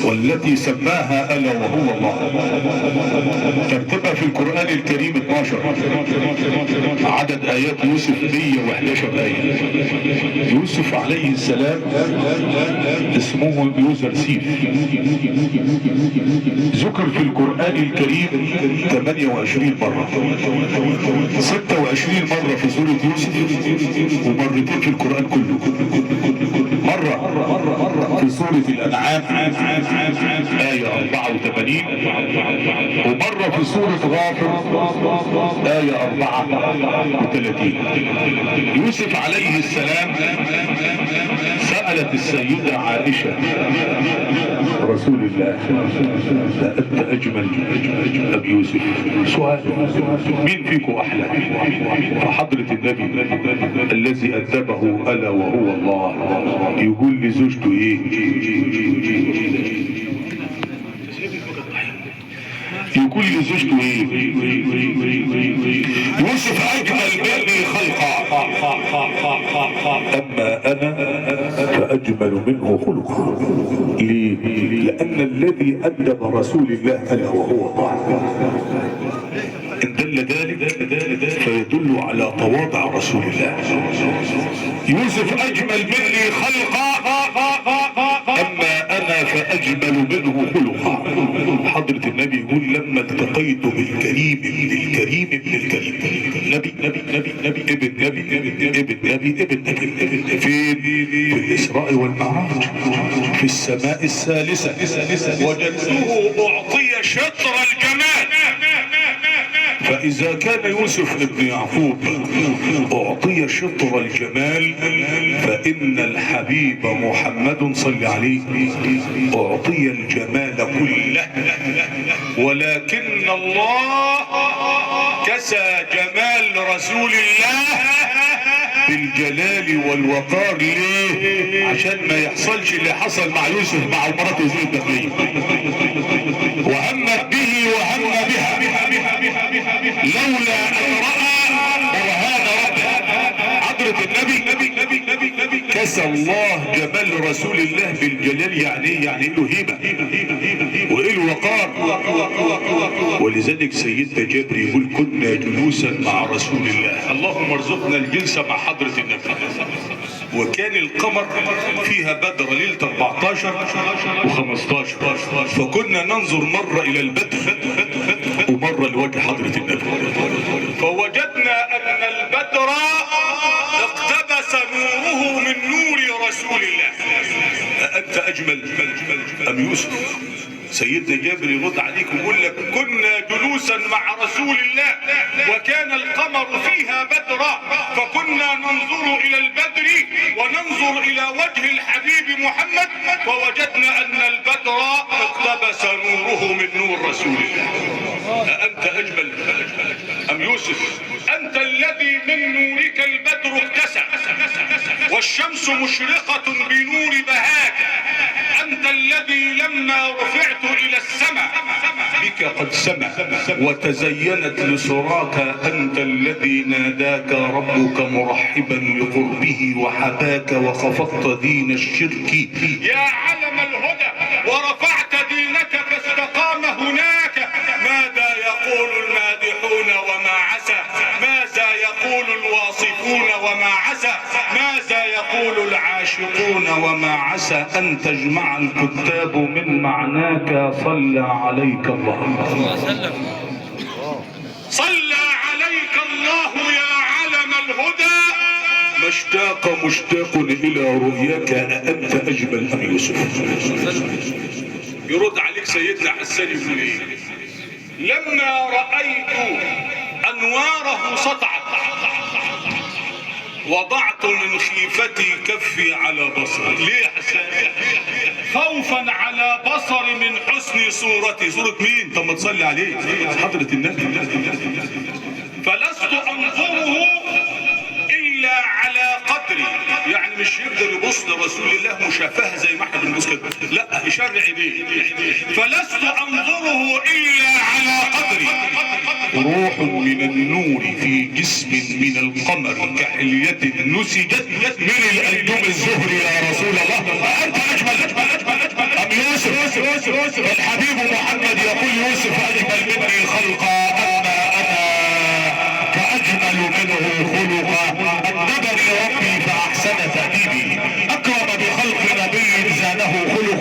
والتي سماها ألا وهو الله. ترتيبها في القرآن الكريم 12. عدد آيات يوسف 111 آية. يوسف عليه السلام اسمه يوزرسيف، ذكر في القرآن الكريم 28 مرة، 26 مرة في سورة يوسف ومرتين في القرآن كله. مرة في سورة الأنعام آية 84، ومرة في سورة غافر آية 34. يوسف عليه السلام سألت السيدة عائشة رسول الله: أنت أجمل أم يوسف؟ سؤال، مين فيكم أحلى؟ فحضرة النبي الذي أدبه ألا وهو الله يقول لزوجته إيه؟ يقول لزوجته ايه؟ يوسف اجمل مني خلقا، اما انا فاجمل منه خلقا. ليه؟ لان الذي ادب رسول الله الا وهو الله. ان دل ذلك فيدل على تواضع رسول الله. يوسف اجمل مني خلقا اما انا فاجمل منه خلقا. حضرة النبي يقول: لما التقيت بالكريم ابن الكريم ابن الكريم، نبي نبي نبي نبي ابن نبي ابن نبي ابن نبي، في الإسراء والمعراج في السماء الثالثة وجدته أعطي شطر الجمال. فإذا كان يوسف ابن يعقوب أعطي شطر الجمال، فإن الحبيب محمد صلى عليه أعطي الجمال كله، ولكن الله كسى جمال رسول الله بالجلال والوقار. ليه؟ عشان ما يحصلش اللي حصل مع يوسف مع مراته زي الدخلية، وهمت به وهم بها لولا ان راى برهان ربه. حضرة النبي كسى الله جمال رسول الله بالجلال. يعني ايه؟ يعني له هيبه وله وقار. ولذلك سيدنا جابر يقول: كنا جلوسا مع رسول الله، اللهم ارزقنا الجلسه مع حضرة النبي. وكان القمر فيها بدر ليلة 14 و15، فكنا ننظر مرة إلى البدر ومرة لوجه حضرة النبي، فوجدنا أن البدر اقتبس نوره من نور رسول الله. أنت أجمل أم يوسف؟ سيدنا جابر يرد عليك ويقول لك: كنا جلوسا مع رسول الله وكان القمر فيها بدرا، فكنا ننظر الى البدر وننظر الى وجه الحبيب محمد، فوجدنا ان البدر اقتبس نوره من نور رسول الله. أأنت أجمل أم يوسف؟ أنت الذي من نورك البدر اكتسى والشمس مشرقة بنور بهاك. أنت الذي لما رفعت إلى السماء بك قد سمع وتزينت لسراك. أنت الذي ناداك ربك مرحبا لقربه وحباك وخفضت دين الشرك يا علم الهدى ورفعت دينك فاستقام هناك. ماذا يقول المادحون وما عسى؟ ماذا يقول الواصفون وما عسى؟ ماذا يقول العاشقون وما عسى؟ أن تجمع الكتاب من معناك. صلى عليك الله، صلى عليك الله يا علم الهدى. مشتاق إلى رؤياك. أأنت أجمل أم يوسف؟ يرد عليك سيدنا حسان يقول إيه؟ لما رأيت أنواره سطعت وضعت من خيفتي كفي على بصري. ليه يا حسان؟ خوفا على بصري من حسن صورتي. صورة مين؟ طب ما تصلي عليه حضرة النبي. فلست أنظره إلا على قدري. يعني مش يقدر يبص لرسول الله مشافهة زي ما احنا بنبص كده، لا، يشرع ايديه. فلست أنظره إلا على قدري. روح من النور في جسم من القمر كحلية نسجت من الأنجم الزهر. يا رسول الله أنت أجمل أم يوسف الحبيب محمد يقول يوسف اجمل مني خلقا اما انا فاجمل منه خلقا ادبني ربي فاحسن تاديبي اكرم بخلق نبي زانه خلق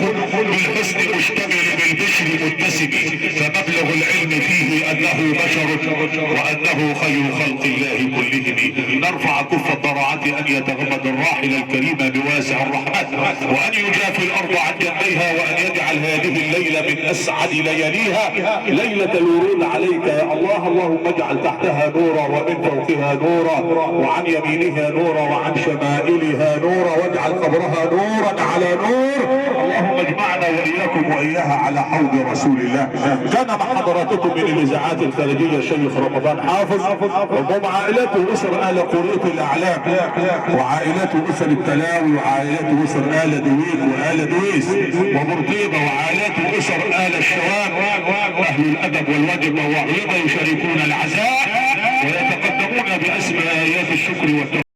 بالحسن مشتمل بالبشر متسم فمبلغ العلم فيه انه بشر وانه خير خلق الله كلهم. نرفع كف الضراعات ان يتغمد الراحل الكريم بواسع الرحمن وان يجافي الارض عن يديها وان يجعل هذه الليله من اسعد لياليها ليله الورود عليك يا الله. اللهم اجعل تحتها نورا ومن فوقها نورا وعن يمينها نورا وعن شمائلها نورا واجعل قبرها نورا على نور. اللهم اجمعنا واياكم واياها على حوض رسول الله. كان مع حضراتكم من الاذاعات الخارجيه الشيخ رمضان حافظ ومع عائلته واسر ال قريه الاعلام وعائلته اسر التلاوي وعائلته اسر ال دويك وال دويس وبرطيبه وعائلته اسر ال الشوام واهل الادب والواجب والرضا يشاركون العزاء ويتقدمون باسم ايات الشكر والتوحيد.